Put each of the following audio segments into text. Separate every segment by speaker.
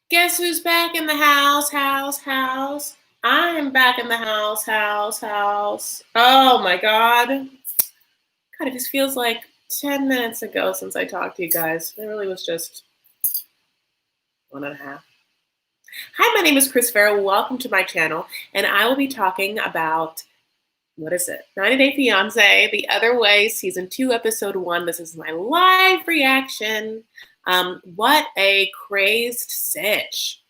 Speaker 1: Guess who's back in the house? I'm back in the house. Oh my God. God, it just feels like 10 minutes ago since I talked to you guys. It really was just 1.5. Hi, my name is Chris Farrell. Welcome to my channel. And I will be talking about, what is it? 90 Day Fiancé, The Other Way, Season 2, Episode 1. This is my live reaction. What a crazed sitch.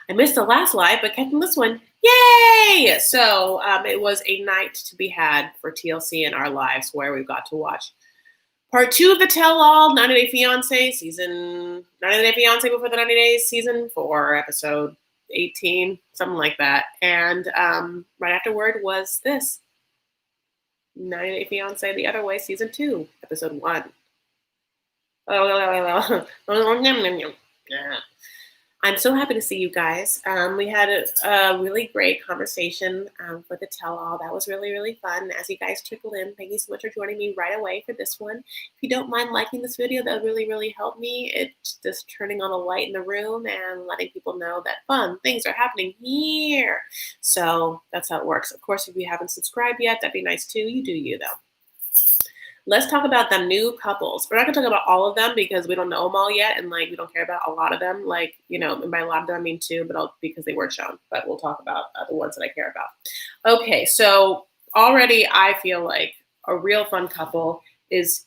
Speaker 1: I missed the last live, but catching this one, yay! So it was a night to be had for TLC in our lives where we got to watch part 2 of the tell-all, 90 Day Fiancé, season 90 Day Fiancé before the 90 Days, season 4, episode 18, something like that. And right afterward was this, 90 Day Fiancé, The Other Way, season 2, episode 1. I'm so happy to see you guys. We had a really great conversation for the tell-all. That was really, really fun. As you guys trickled in, thank you so much for joining me right away for this one. If you don't mind liking this video, that would really, really help me. It's just turning on a light in the room and letting people know that fun things are happening here. So that's how it works. Of course, if you haven't subscribed yet, that'd be nice too. You do you, though. Let's talk about the new couples. We're not gonna talk about all of them because we don't know them all yet, and we don't care about a lot of them. And by a lot of them I mean 2, but because they weren't shown. But we'll talk about the ones that I care about. Okay, so already I feel like a real fun couple is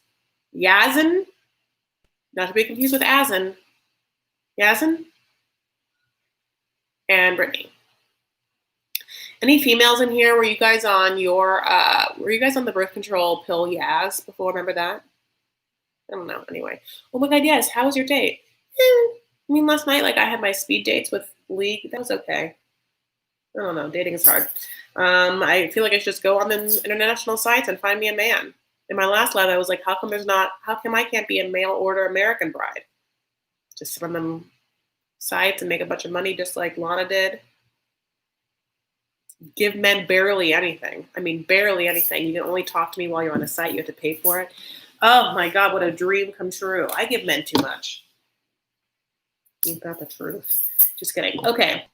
Speaker 1: Yazan, not to be confused with Azan. Yazan and Brittany. Any females in here? Were you guys on the birth control pill Yaz before? Remember that? I don't know. Anyway. Oh my God, yes. How was your date? Last night, I had my speed dates with Lee. That was okay. I don't know. Dating is hard. I feel like I should just go on the international sites and find me a man. In my last live, I was like, how come I can't be a mail order American bride? Just sit on them sites and make a bunch of money just like Lana did. Give men barely anything. Barely anything. You can only talk to me while you're on a site. You have to pay for it. Oh my God, what a dream come true. I give men too much. Ain't that the truth? Just kidding. Okay.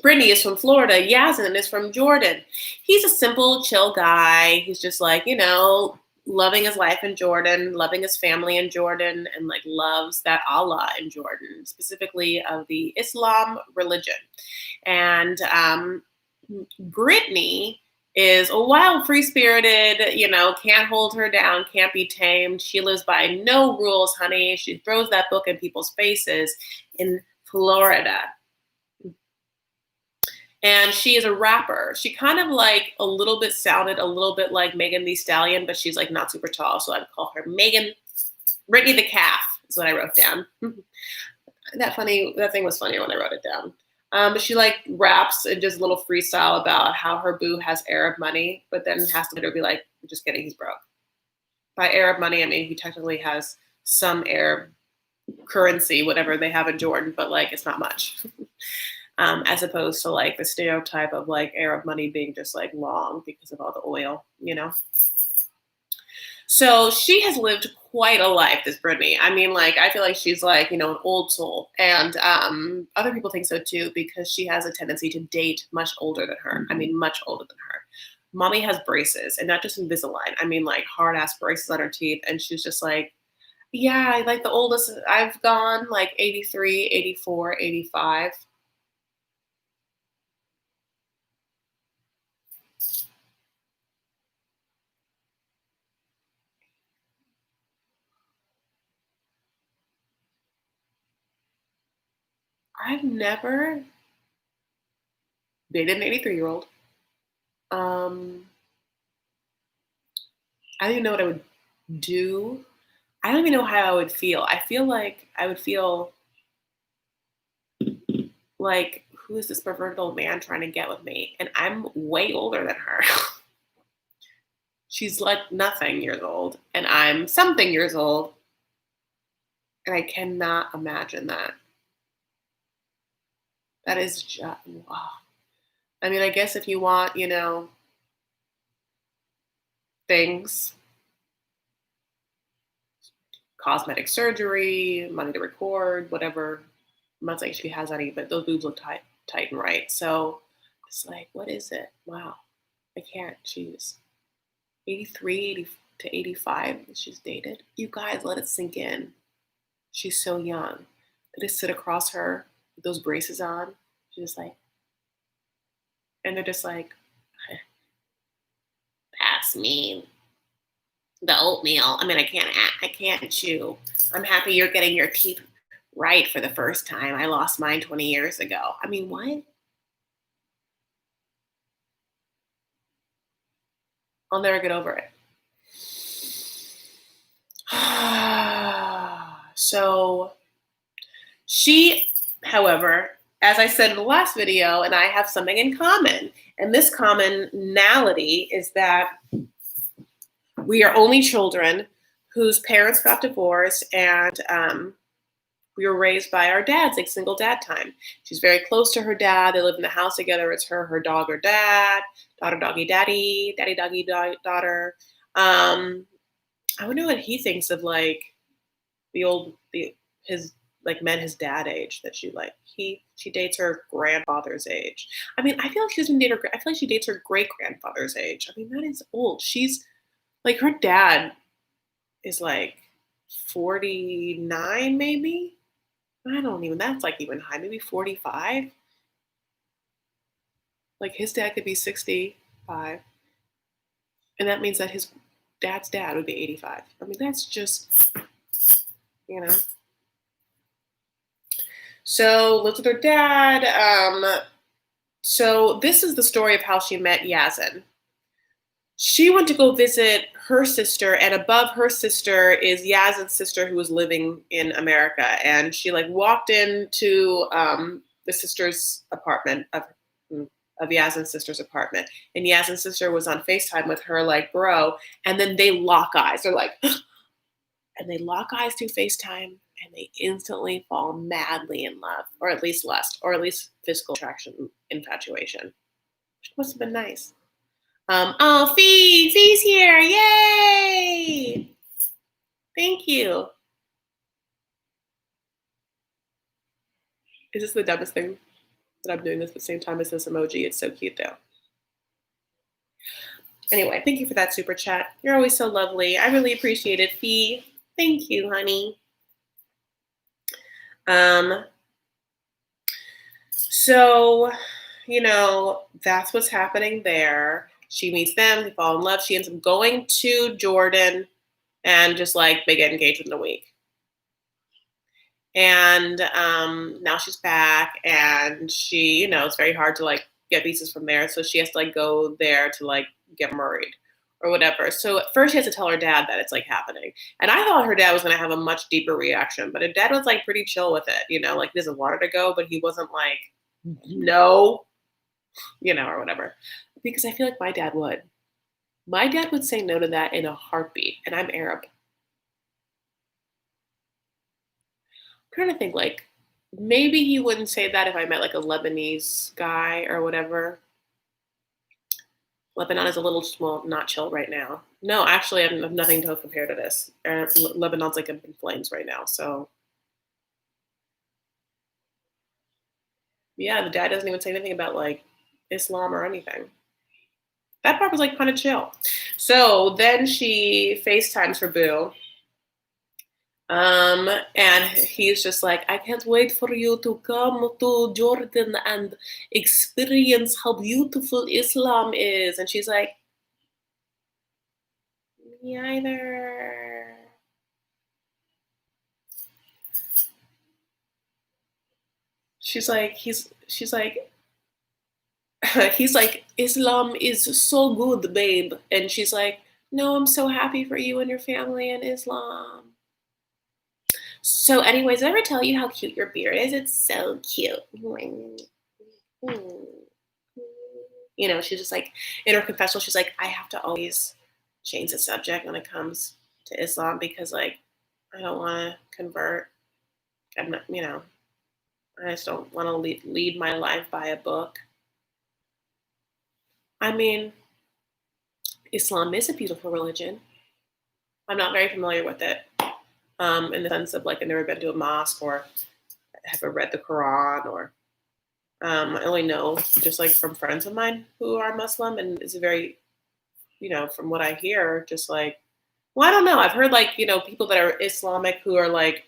Speaker 1: Brittany is from Florida. Yazan is from Jordan. He's a simple, chill guy. He's just loving his life in Jordan, loving his family in Jordan, and loves that Allah in Jordan, specifically of the Islam religion. And Brittany is a wild, free-spirited, can't hold her down, can't be tamed. She lives by no rules, honey. She throws that book in people's faces in Florida. And she is a rapper. She kind of sounded a little bit like Megan Thee Stallion, but she's not super tall. So I'd call her Brittany the Calf is what I wrote down. That thing was funny when I wrote it down. But she raps and just a little freestyle about how her boo has Arab money, but then has to later be like, just kidding, he's broke. By Arab money, I mean he technically has some Arab currency, whatever they have in Jordan, but it's not much. As opposed to the stereotype of Arab money being just long because of all the oil, So she has lived quite a life, this Brittany. I feel like she's an old soul. And other people think so too, because she has a tendency to date much older than her. Much older than her. Mommy has braces, and not just Invisalign. Hard ass braces on her teeth. And she's just yeah, the oldest I've gone 83, 84, 85. I've never dated an 83-year-old. I don't even know what I would do. I don't even know how I would feel. I feel like I would feel who is this perverted old man trying to get with me? And I'm way older than her. She's nothing years old, and I'm something years old. And I cannot imagine that. That is just, wow. I guess if you want, things, cosmetic surgery, money to record, whatever, I'm not saying she has any, but those boobs look tight and right. So it's like, what is it? Wow. I can't choose. 83, 80 to 85 that she's dated. You guys, let it sink in. She's so young. They just sit across her with those braces on. She's just like, and they're just like, pass me the oatmeal. I mean, I can't chew. I'm happy you're getting your teeth right for the first time. I lost mine 20 years ago. I mean, what? I'll never get over it. So she, however, as I said in the last video, and I have something in common. And this commonality is that we are only children whose parents got divorced, and we were raised by our dads, like single dad time. She's very close to her dad. They live in the house together. It's her dog, her dad, daughter, doggy, daddy, daddy, doggy, daughter. I wonder what he thinks of like his like men his dad age that she like. She dates her grandfather's age. I mean, I feel like she doesn't date her. I feel like she dates her great grandfather's age. I mean, that is old. She's like her dad is like 49 maybe. I don't even, that's like even high, maybe 45. Like his dad could be 65. And that means that his dad's dad would be 85. I mean, that's just, you know. So lives with her dad. So this is the story of how she met Yazan. She went to go visit her sister, and above her sister is Yazan's sister who was living in America. And she like walked into the sister's apartment of Yazan's sister's apartment, and Yazan's sister was on FaceTime with her like bro, and then they lock eyes. They're like, and they lock eyes through FaceTime, and they instantly fall madly in love, or at least lust, or at least physical attraction, infatuation. Which must have been nice. Oh, Fee's here. Yay! Thank you. Is this the dumbest thing that I'm doing this at the same time as this emoji? It's so cute though. Anyway, thank you for that super chat. You're always so lovely. I really appreciate it, Fee. Thank you, honey. So, you know, that's what's happening there. She meets them, they fall in love. She ends up going to Jordan and just like they get engaged within a week. And now she's back, and she, you know, it's very hard to like get visas from there. So she has to like go there to like get married or whatever. So at first she has to tell her dad that it's like happening. And I thought her dad was going to have a much deeper reaction, but her dad was like pretty chill with it, you know, like he doesn't want her to go, but he wasn't like, no, you know, or whatever. Because I feel like my dad would. My dad would say no to that in a heartbeat, and I'm Arab. I'm trying to think, like, maybe he wouldn't say that if I met like a Lebanese guy or whatever. Lebanon is a little small, not chill right now. No, actually, I have nothing to compare to this. Lebanon's like in flames right now. So, yeah, the dad doesn't even say anything about like Islam or anything. That part was like kind of chill. So then she FaceTimes her boo. And he's just like, I can't wait for you to come to Jordan and experience how beautiful Islam is. And she's like, me either. She's like, he's like, he's like, Islam is so good, babe. And she's like, no, I'm so happy for you and your family in Islam. So anyways, did I ever tell you how cute your beard is? It's so cute. You know, she's just like, in her confessional, she's like, I have to always change the subject when it comes to Islam because, like, I don't want to convert. I'm not, you know, I just don't want to lead my life by a book. I mean, Islam is a beautiful religion. I'm not very familiar with it in the sense of, like, I've never been to a mosque or ever read the Quran or I only know just like from friends of mine who are Muslim, and it's a very, from what I hear, just like, well, I don't know. I've heard like, people that are Islamic who are like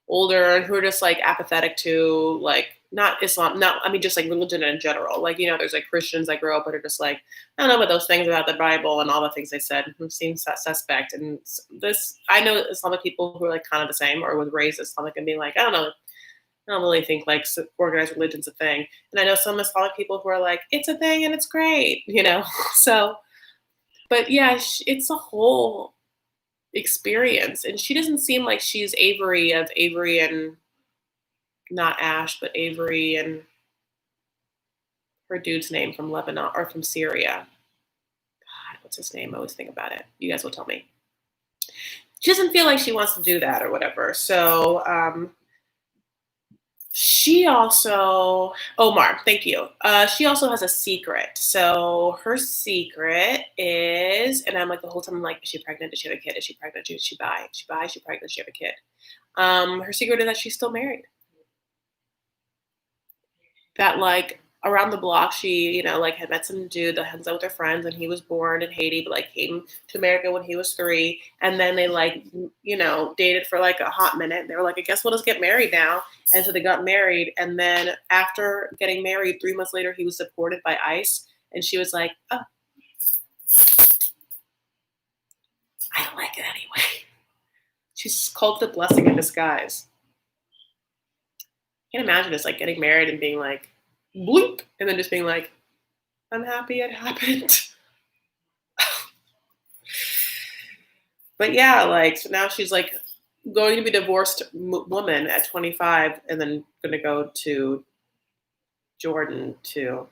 Speaker 1: older and who are just like apathetic to like not Islam, not I mean just like religion in general. Like, there's like Christians that grow up that are just like, I don't know about those things about the Bible and all the things they said seems suspect. And this I know Islamic people who are like kind of the same or was raised Islamic and being like, I don't know, I don't really think like organized religion's a thing. And I know some Islamic people who are like, it's a thing and it's great, So, but yeah, it's a whole experience. And she doesn't seem like she's Avery of Avery and not Ash, but Avery and her dude's name from Lebanon or from Syria. God, what's his name? I always think about it. You guys will tell me. She doesn't feel like she wants to do that or whatever. So, she also, Omar, thank you. She also has a secret. So her secret is, and I'm like the whole time I'm like, is she pregnant? Does she have a kid? Is she pregnant? Is she bi? Is she bi? Is she pregnant? Does she have a kid? Her secret is that she's still married. That like around the block, she, like had met some dude that hangs out with her friends, and he was born in Haiti, but like came to America when he was 3. And then they like, dated for like a hot minute. They were like, I guess we'll just get married now. And so they got married. And then after getting married, 3 months later, he was deported by ICE. And she was like, oh, I don't like it anyway. She's called it a blessing in disguise. I can't imagine just like getting married and being like, bloop, and then just being like, I'm happy it happened. But yeah, like, so now she's like going to be a divorced woman at 25 and then going to go to Jordan to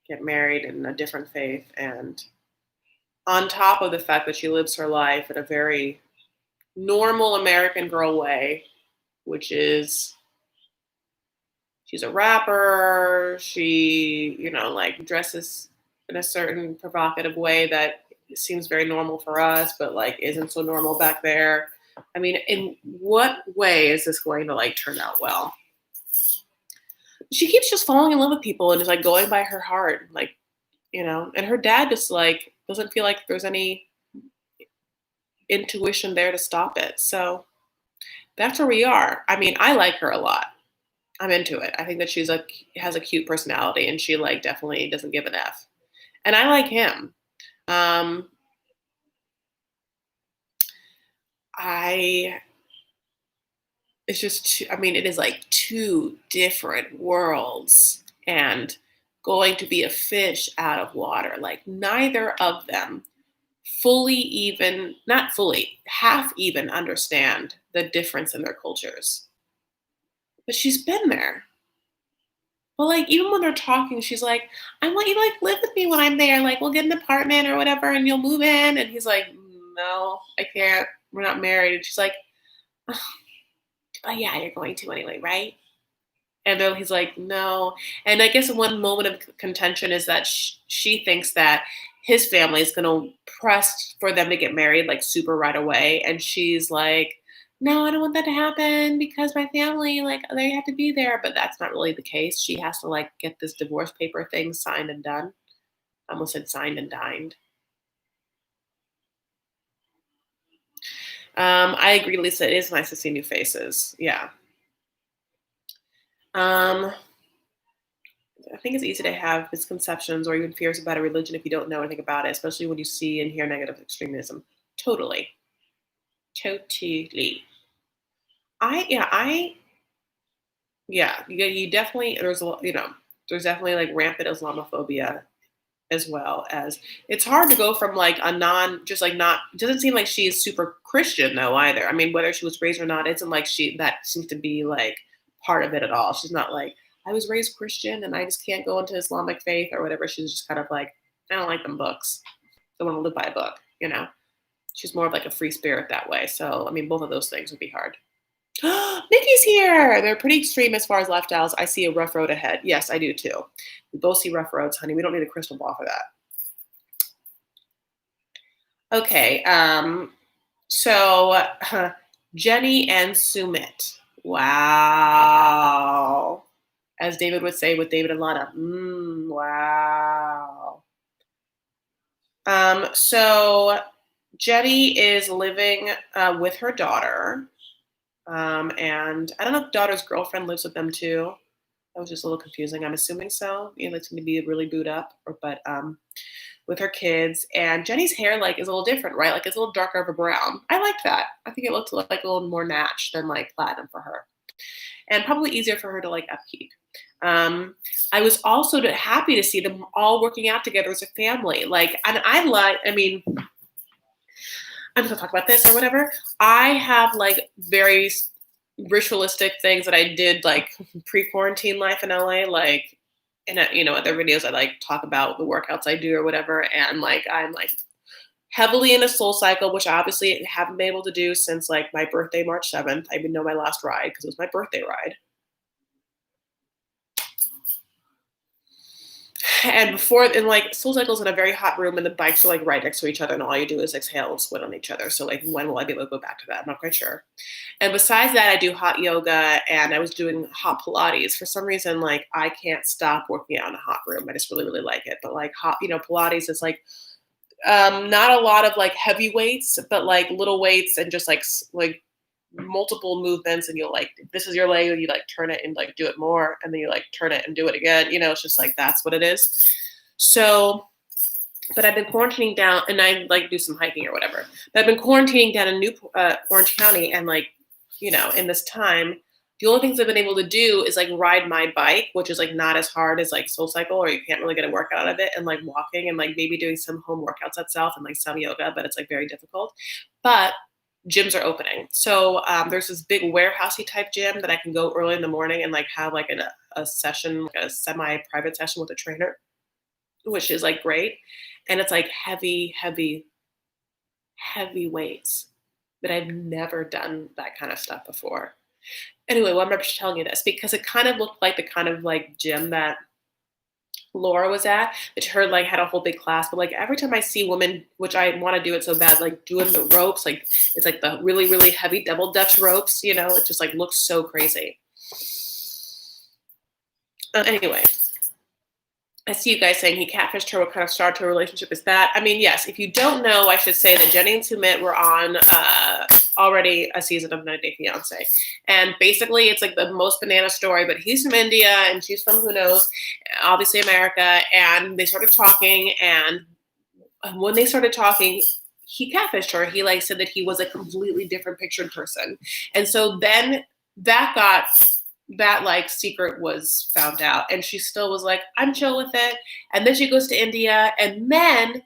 Speaker 1: get married in a different faith. And on top of the fact that she lives her life in a very normal American girl way, which is she's a rapper, she, like dresses in a certain provocative way that seems very normal for us, but like isn't so normal back there. I mean, in what way is this going to like turn out well? She keeps just falling in love with people and is like going by her heart, like, and her dad just like doesn't feel like there's any intuition there to stop it. So that's where we are. I mean, I like her a lot. I'm into it. I think that she's like has a cute personality and she like definitely doesn't give an F. And I like him. It's just, it is like 2 different worlds and going to be a fish out of water. Like neither of them not fully, half even understand the difference in their cultures. But she's been there. But like even when they're talking, she's like, I want you to like live with me when I'm there. Like we'll get an apartment or whatever and you'll move in. And he's like, no, I can't. We're not married. And she's like, oh yeah, you're going to anyway, right? And then he's like, no. And I guess one moment of contention is that she thinks that his family is going to press for them to get married like super right away. And she's like, no, I don't want that to happen because my family, like they have to be there. But that's not really the case. She has to like get this divorce paper thing signed and done. I almost said signed and dined. I agree, Lisa. It is nice to see new faces. Yeah. I think it's easy to have misconceptions or even fears about a religion if you don't know anything about it, especially when you see and hear negative extremism. Totally. You definitely, there's definitely like rampant Islamophobia as well as it's hard to go from like a it doesn't seem like she's super Christian though either. I mean, whether she was raised or not, it isn't like that seems to be like part of it at all. She's not like, I was raised Christian and I just can't go into Islamic faith or whatever. She's just kind of like, I don't like them books. I want to live by a book, She's more of like a free spirit that way. So, I mean, both of those things would be hard. Nikki's here. They're pretty extreme as far as lifestyles. I see a rough road ahead. Yes, I do too. We both see rough roads, honey. We don't need a crystal ball for that. Okay. So Jenny and Sumit. Wow. As David would say with David and Lana. Wow. So Jenny is living with her daughter. And I don't know if daughter's girlfriend lives with them too. That was just a little confusing. I'm assuming so. You know, it's going to be really booed up, but with her kids. And Jenny's hair like is a little different, right? Like it's a little darker of a brown. I liked that. I think it looked like a little more natch than like platinum for her, and probably easier for her to like upkeep. I was also happy to see them all working out together as a family. Like, and I mean, I'm just gonna talk about this or whatever. I have like very ritualistic things that I did like pre-quarantine life in LA, like in other videos I like talk about the workouts I do or whatever, and like I'm like heavily in a soul cycle, which I obviously haven't been able to do since like my birthday, March 7th. I even know my last ride because it was my birthday ride. And before, and like Soul Cycle's in a very hot room, and the bikes are like right next to each other, and all you do is exhale and sweat on each other. So like, when will I be able to go back to that? I'm not quite sure. And besides that, I do hot yoga, and I was doing hot Pilates. For some reason, like I can't stop working out in a hot room. I just really, really like it. But like hot, Pilates is like not a lot of like heavy weights, but like little weights and just like multiple movements, and you'll like, this is your leg, and you like turn it and like do it more, and then you like turn it and do it again. It's just like that's what it is. So, but I've been quarantining down, and I like do some hiking or whatever. But I've been quarantining down in Orange County, and like in this time, the only things I've been able to do is like ride my bike, which is like not as hard as like Soul Cycle, or you can't really get a workout out of it, and like walking and like maybe doing some home workouts itself and like some yoga, but it's like very difficult. But gyms are opening. So there's this big warehousey type gym that I can go early in the morning and like have like a session, like a semi-private session with a trainer, which is like great. And it's like heavy, heavy, heavy weights. But I've never done that kind of stuff before. Anyway, well, I'm just telling you this because it kind of looked like the kind of like gym that Laura was at, which her like had a whole big class. But like every time I see women, which I want to do it so bad, like doing the ropes, like it's like the really, really heavy double dutch ropes, it just like looks so crazy. Anyway, I see you guys saying he catfished her. What kind of start to a relationship is that? I mean, yes, if you don't know, I should say that Jenny and Sumit were on already a season of 90 Day Fiancé. And basically, it's like the most banana story, but he's from India and she's from who knows, obviously America. And they started talking. And when they started talking, he catfished her. He like said that he was a completely different pictured person. And so then that like secret was found out, and she still was like, I'm chill with it. And then she goes to India, and then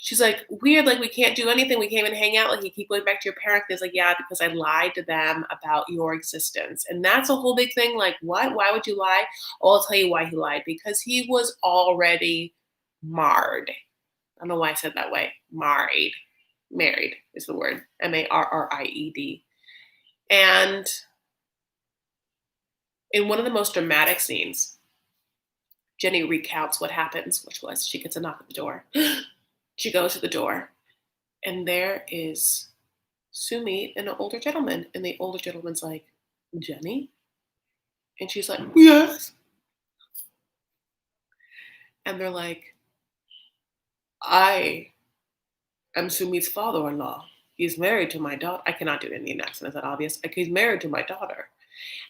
Speaker 1: she's like, weird, like we can't do anything, we can't even hang out, like you keep going back to your parents. It's like, yeah, because I lied to them about your existence. And that's a whole big thing. Like, what? Why would you lie? Oh, I'll tell you why he lied. Because he was already marred. I don't know why I said that way. Married is the word. Married. And in one of the most dramatic scenes, Jenny recounts what happens, which was she gets a knock at the door. She goes to the door, and there is Sumit and an older gentleman. And the older gentleman's like, Jenny? And she's like, yes. And they're like, I am Sumit's father-in-law. He's married to my daughter. I cannot do Indian accent. Is that obvious? Like, he's married to my daughter.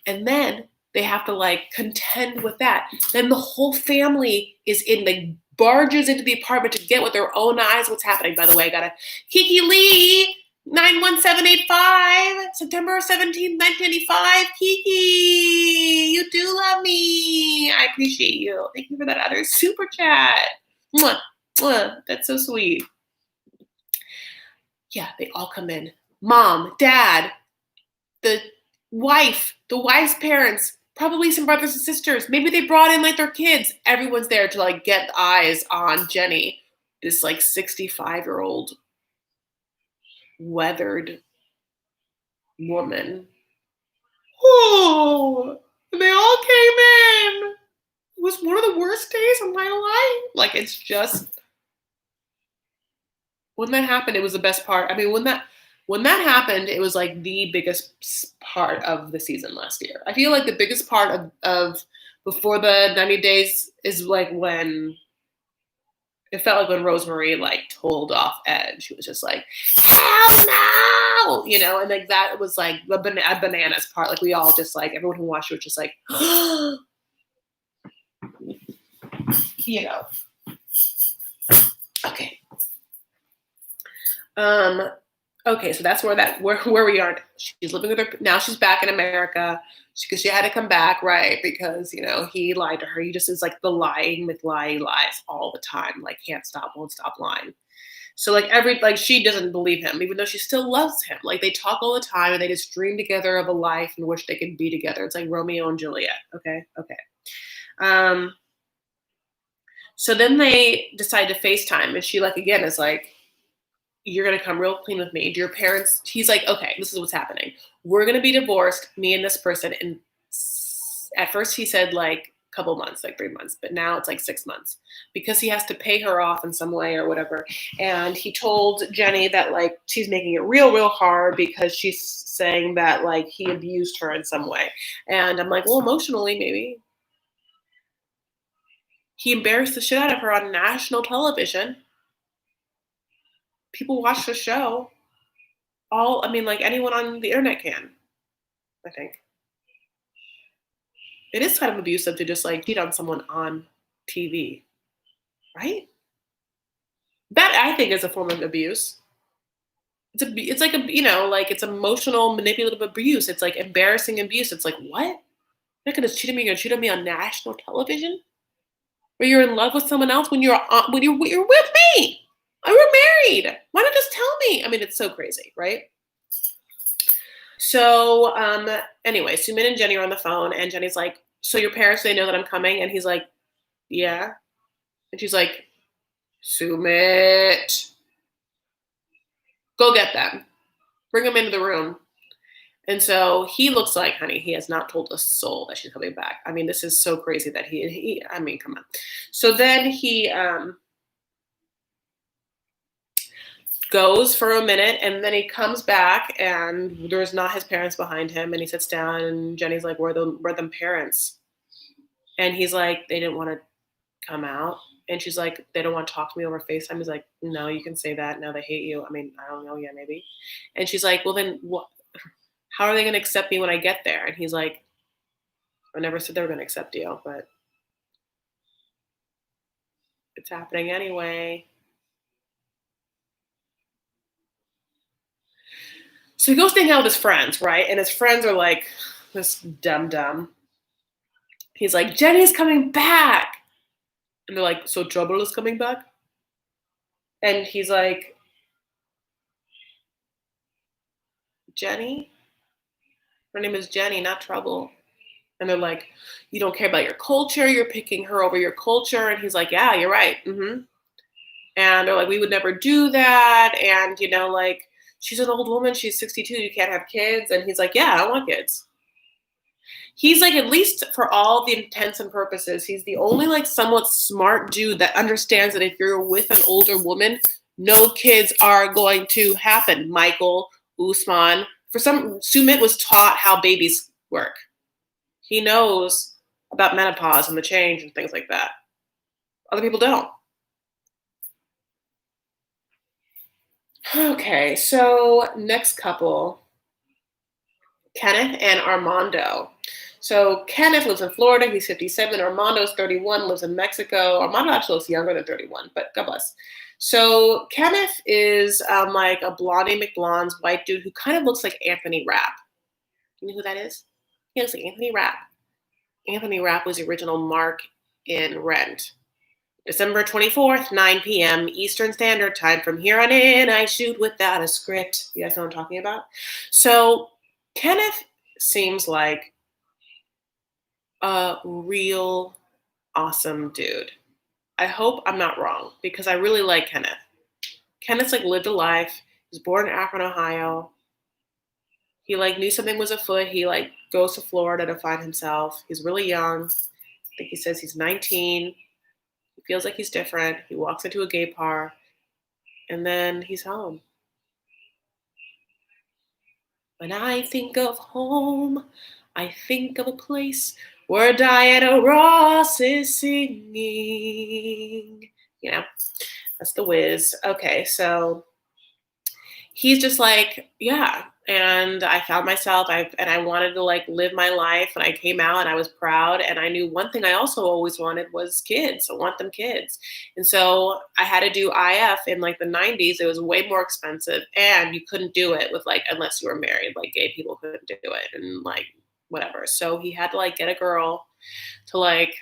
Speaker 1: And then they have to like contend with that. Then the whole family is in the barges into the apartment to get with their own eyes what's happening. By the way, I got a Kiki Lee 91785 September 17th, 1995. Kiki, you do love me. I appreciate you. Thank you for that other super chat. Mwah, mwah. That's so sweet. Yeah, they all come in. Mom, dad, the wife's parents, probably some brothers and sisters. Maybe they brought in like their kids. Everyone's there to like get eyes on Jenny, this like 65-year-old weathered woman. Oh, and they all came in. It was one of the worst days of my life. Like, it's just, when that happened, it was the best part. I mean, When that happened, it was like the biggest part of the season last year. I feel like the biggest part of before the 90 days is like when it felt like when Rosemary like told off Ed. She was just like, hell no, and like that was like the bananas part. Like we all just like everyone who watched it was just like, Okay. Okay, so that's where we are. She's living with her now. She's back in America because she had to come back, right? Because he lied to her. He just is like the lying with lies all the time. Like won't stop lying. So like she doesn't believe him, even though she still loves him. Like they talk all the time and they just dream together of a life in which they could be together. It's like Romeo and Juliet. Okay. So then they decide to FaceTime, and she again is like, you're going to come real clean with me. Do your parents, he's like, okay, this is what's happening. We're going to be divorced, me and this person. And at first he said a couple months, 3 months, but now it's 6 months because he has to pay her off in some way or whatever. And he told Jenny that she's making it real hard because she's saying that he abused her in some way. And I'm like, well, emotionally, maybe. He embarrassed the shit out of her on national television. People watch the show. Anyone on the internet can, I think. It is kind of abusive to just cheat on someone on TV, right? That I think is a form of abuse. It's like it's emotional manipulative abuse. It's embarrassing abuse. It's what? You're not gonna cheat on me. You're gonna cheat on me on national television, where you're in love with someone else when you're with me. We're married. Why not just tell me? It's so crazy, right? So anyway, Sumit and Jenny are on the phone, and Jenny's like, so your parents, they know that I'm coming? And he's like, yeah. And she's like, Sumit, go get them. Bring them into the room. And so he looks like, honey, he has not told a soul that she's coming back. This is so crazy that he come on. So then he goes for a minute, and then he comes back, and there's not his parents behind him, and he sits down, and Jenny's like, where are them parents? And he's like, they didn't want to come out. And she's like, they don't want to talk to me over FaceTime. He's like, no, you can say that. Now they hate you. I don't know. Yeah, maybe. And she's like, well, then what? How are they going to accept me when I get there? And he's like, I never said they were going to accept you, but it's happening anyway. So he goes to hang out with his friends, right? And his friends are like, this dumb. He's like, Jenny's coming back. And they're like, so Trouble is coming back? And he's like, Jenny? Her name is Jenny, not Trouble. And they're like, you don't care about your culture. You're picking her over your culture. And he's like, yeah, you're right. Mm-hmm. And they're like, we would never do that. And, she's an old woman. She's 62. You can't have kids. And he's like, yeah, I want kids. He's at least for all the intents and purposes, he's the only somewhat smart dude that understands that if you're with an older woman, no kids are going to happen. Michael, Usman, Sumit was taught how babies work. He knows about menopause and the change and things like that. Other people don't. Okay, so next couple, Kenneth and Armando. So Kenneth lives in Florida. He's 57. Armando's 31, lives in Mexico. Armando actually looks younger than 31, but God bless. So Kenneth is like a Blondie McBlonde's white dude who kind of looks like Anthony Rapp. You know who that is? He looks like Anthony Rapp. Anthony Rapp was the original Mark in Rent. December 24th, 9 p.m. Eastern Standard Time. From here on in, I shoot without a script. You guys know what I'm talking about? So Kenneth seems like a real awesome dude. I hope I'm not wrong because I really like Kenneth. Kenneth's lived a life. He was born in Akron, Ohio. He knew something was afoot. He goes to Florida to find himself. He's really young. I think he says he's 19. He feels like he's different. He walks into a gay bar, and then he's home. When I think of home, I think of a place where Diana Ross is singing. You know, that's the whiz. Okay, so he's just like, yeah. And I found myself, and I wanted to like live my life. And I came out and I was proud. And I knew one thing I also always wanted was kids. I want them kids. And so I had to do IF in like the 90s. It was way more expensive. And you couldn't do it with like, unless you were married, like gay people couldn't do it. And like, whatever. So he had to like get a girl to like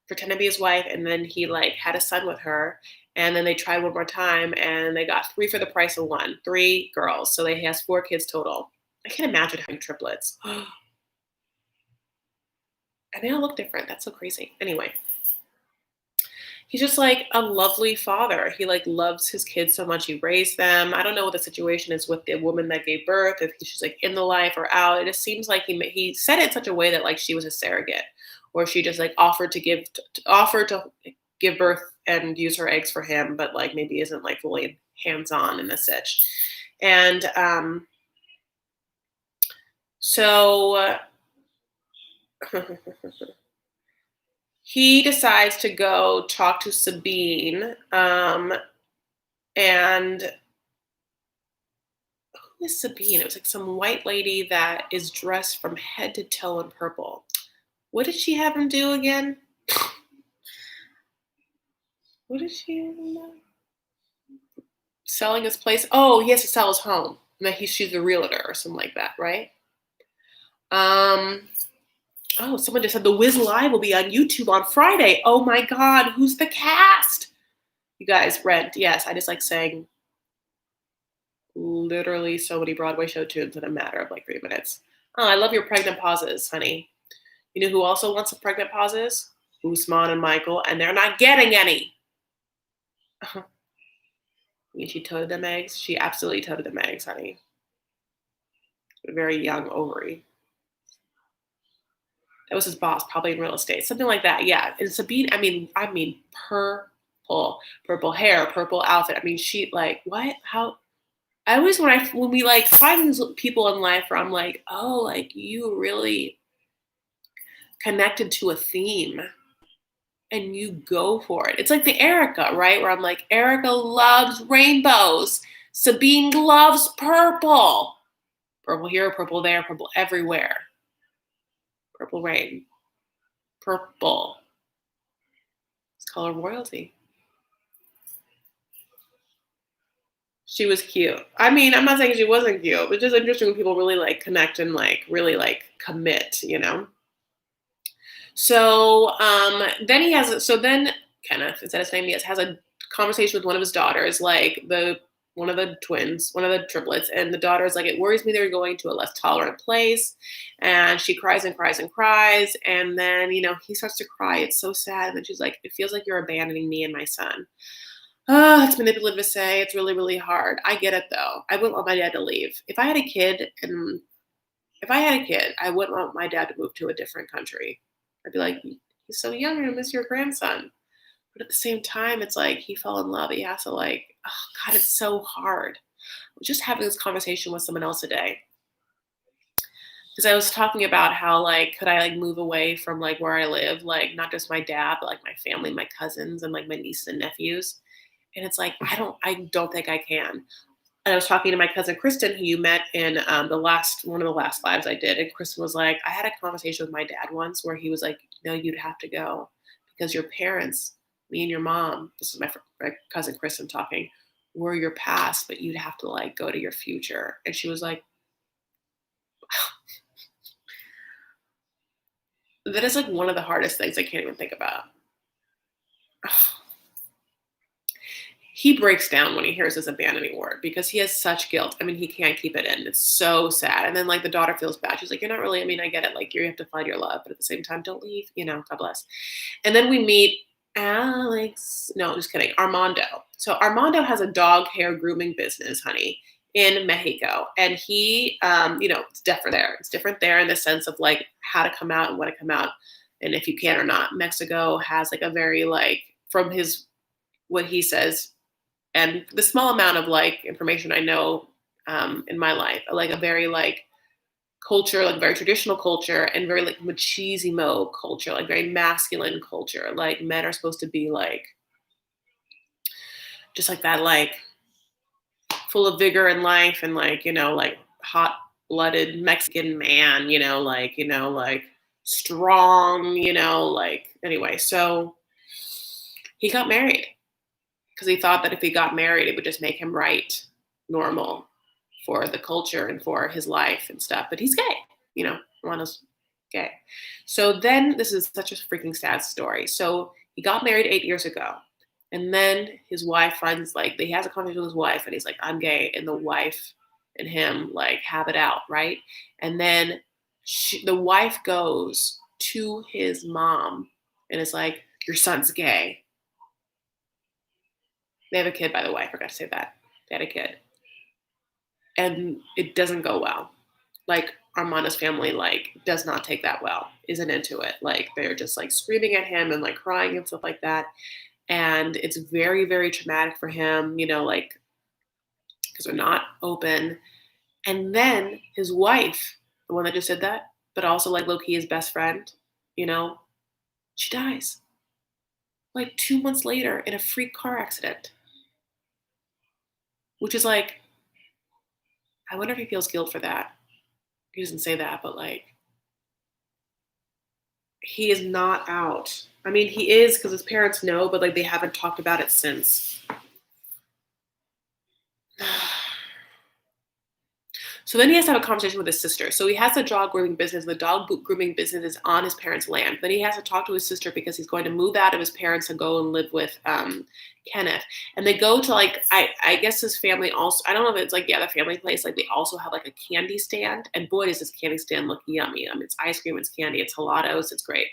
Speaker 1: pretend to be his wife. And then he like had a son with her, and then they tried one more time and they got three for the price of one, three girls. So he has four kids total. I can't imagine having triplets. And they all look different. That's so crazy. Anyway, he's just like a lovely father. He like loves his kids so much. He raised them. I don't know what the situation is with the woman that gave birth, if she's like in the life or out. It just seems like he said it in such a way that like she was a surrogate, or she just like offered to give birth and use her eggs for him, but like maybe isn't like fully hands on in the sitch. And so he decides to go talk to Sabine. And who is Sabine? It was like some white lady that is dressed from head to toe in purple. What did she have him do again? What did she have him do? Selling his place. Oh, he has to sell his home. And that she's a realtor or something like that, right? Oh, someone just said The Wiz Live will be on YouTube on Friday. Oh my God, who's the cast? You guys, Rent. Yes, I just like saying literally so many Broadway show tunes in a matter of like 3 minutes. Oh, I love your pregnant pauses, honey. You know who also wants some pregnant pauses? Usman and Michael, and they're not getting any. I mean, she toted them eggs. She absolutely toted them eggs, honey. A very young ovary. That was his boss, probably in real estate, something like that. Yeah. And Sabine, I mean, purple hair, purple outfit. I mean, she like what? How? I always when we like find these people in life where I'm like, oh, like you really connected to a theme, and you go for it. It's like the Erica, right? Where I'm like, Erica loves rainbows. Sabine loves purple. Purple here, purple there, purple everywhere. Purple rain. Purple. It's color royalty. She was cute. I mean, I'm not saying she wasn't cute, but just interesting when people really like connect and like really like commit, you know? So then then Kenneth, is that his name? Yes, has a conversation with one of his daughters, like one of the twins, one of the triplets, and the daughter's like, it worries me they're going to a less tolerant place. And she cries and cries and cries. And then, he starts to cry. It's so sad. And then she's like, it feels like you're abandoning me and my son. Oh, it's manipulative to say. It's really, really hard. I get it though. I wouldn't want my dad to leave. If I had a kid, I wouldn't want my dad to move to a different country. I'd be like, he's so young, I miss your grandson. But at the same time, it's like he fell in love. He has to like, oh God, it's so hard. I was just having this conversation with someone else today. Because I was talking about how like, could I like move away from like where I live? Like not just my dad, but like my family, my cousins, and like my nieces and nephews. And it's like, I don't think I can. And I was talking to my cousin Kristen, who you met in one of the last lives I did. And Kristen was like, I had a conversation with my dad once where he was like, no, you'd have to go because your parents, me and your mom, this is my cousin Kristen talking, were your past, but you'd have to like go to your future. And she was like, that is like one of the hardest things I can't even think about. He breaks down when he hears his abandoning word because he has such guilt. I mean, he can't keep it in. It's so sad. And then like the daughter feels bad. She's like, you're not really, I mean, I get it. Like you have to find your love, but at the same time, don't leave, God bless. And then we meet just kidding, Armando. So Armando has a dog hair grooming business, honey, in Mexico. And he, it's different there. It's different there in the sense of like how to come out and what to come out. And if you can or not. Mexico has like a very like, from what he says, and the small amount of like information I know in my life, like a very like culture, like very traditional culture, and very like machismo culture, like very masculine culture. Like men are supposed to be like just like that, like full of vigor and life, and like like hot-blooded Mexican man, like strong, like anyway. So he got married because he thought that if he got married, it would just make him right, normal for the culture and for his life and stuff. But he's gay, Juana's gay. So then this is such a freaking sad story. So he got married 8 years ago. And then his wife finds he has a conversation with his wife and he's like, I'm gay. And the wife and him like have it out, right? And then the wife goes to his mom and is like, your son's gay. They have a kid, by the way. I forgot to say that. They had a kid. And it doesn't go well. Like Armando's family does not take that well, isn't into it. Like they're just like screaming at him and like crying and stuff like that. And it's very, very traumatic for him, because they're not open. And then his wife, the one that just did that, but also like low-key his best friend, she dies. Like 2 months later in a freak car accident. Which is like, I wonder if he feels guilt for that. He doesn't say that, but like, he is not out. I mean, he is because his parents know, but like they haven't talked about it since. So then he has to have a conversation with his sister. So he has a dog grooming business. The dog grooming business is on his parents' land. Then he has to talk to his sister because he's going to move out of his parents and go and live with Kenneth. And they go to I guess his family also, I don't know if it's the family place. Like they also have like a candy stand. And boy, does this candy stand look yummy. I mean, it's ice cream, it's candy, it's gelatos, it's great.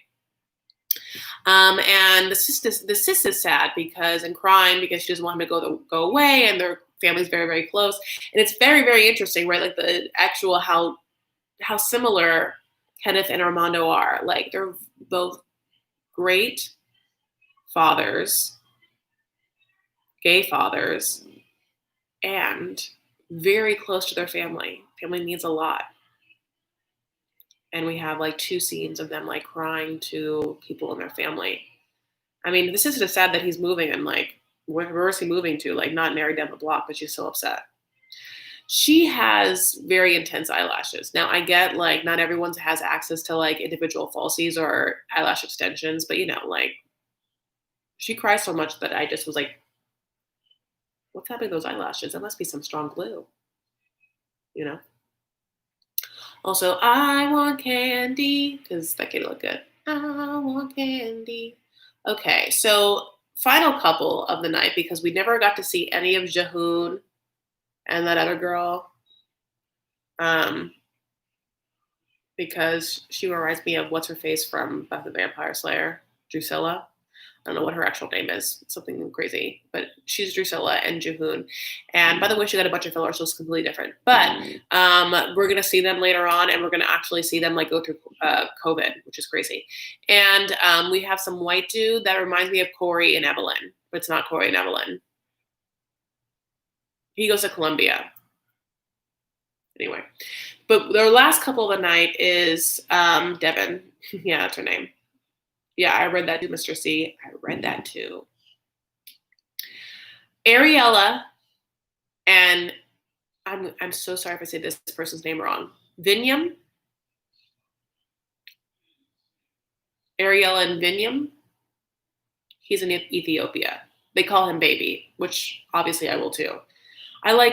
Speaker 1: And the sis is sad and crying because she doesn't want him to go away, and their family's very, very close. And it's very, very interesting, right? Like the actual how similar Kenneth and Armando are. Like they're both great fathers, gay fathers, and very close to their family. Family means a lot. And we have like 2 scenes of them like crying to people in their family. I mean, this is just sad that he's moving and like, where is he moving to? Like not married down the block, but she's still upset. She has very intense eyelashes. Now I get like not everyone has access to like individual falsies or eyelash extensions, but like she cries so much that I just was like, what's happening to those eyelashes? That must be some strong glue, Also, I want candy, because that kid looked good. I want candy. Okay, so final couple of the night, because we never got to see any of Jahoon and that other girl, because she reminds me of what's-her-face from Buffy the Vampire Slayer, Drusilla. I don't know what her actual name is, something crazy, but she's Drusilla and Jahoon. And by the way, she got a bunch of fillers, so it's completely different. But we're going to see them later on, and we're going to actually see them like go through COVID, which is crazy. And we have some white dude that reminds me of Corey and Evelyn, but it's not Corey and Evelyn. He goes to Columbia. Anyway, but their last couple of the night is Devin. Yeah, that's her name. Yeah, I read that too, Mr. C. I read that too. Ariela and I'm so sorry if I say this person's name wrong. Biniyam. Ariela and Biniyam. He's in Ethiopia. They call him baby, which obviously I will too.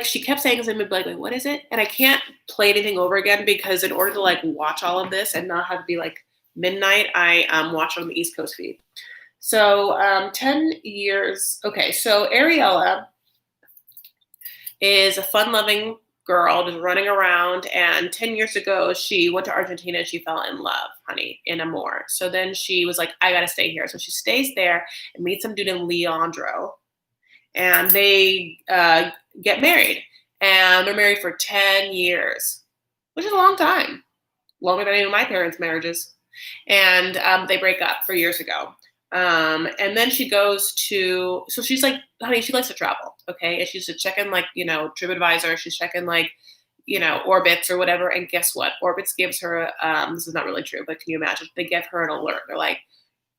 Speaker 1: She kept saying something like, what is it? And I can't play anything over again because in order to like watch all of this and not have to be like midnight, I watch on the East Coast feed. So 10 years. Okay, so Ariela is a fun-loving girl just running around, and 10 years ago she went to Argentina and she fell in love, honey, in amor. So then she was like, I gotta stay here. So she stays there and meets some dude in Leandro, and they get married, and they're married for 10 years, which is a long time, longer than any of my parents' marriages. And they break up 4 years ago. And then she goes to, so she's like, honey, she likes to travel. Okay. And she's checking like, TripAdvisor. She's checking like, Orbitz or whatever. And guess what? Orbitz gives her, this is not really true, but can you imagine? They give her an alert. They're like,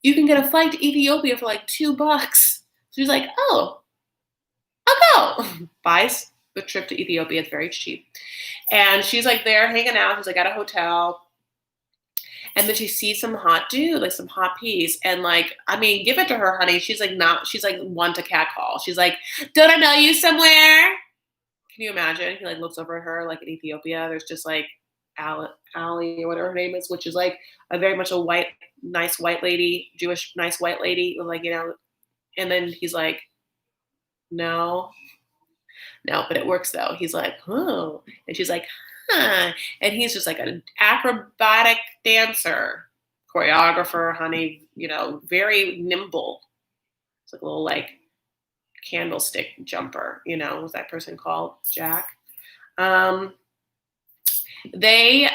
Speaker 1: you can get a flight to Ethiopia for like $2. She's like, oh, I'll go. Buys the trip to Ethiopia. It's very cheap. And she's like there hanging out. She's like at a hotel. And then she sees some hot dude, like some hot piece. And like, I mean, give it to her, honey. She's like one to catcall. She's like, don't I know you somewhere? Can you imagine? He like looks over at her like in Ethiopia. There's just like Ali or whatever her name is, which is like a very much a nice white lady, Jewish nice white lady, like, and then he's like, no, but it works though. He's like, oh, and she's like, huh, and he's just like an acrobatic dancer, choreographer, honey, very nimble. It's like a little like candlestick jumper, was that person called Jack? They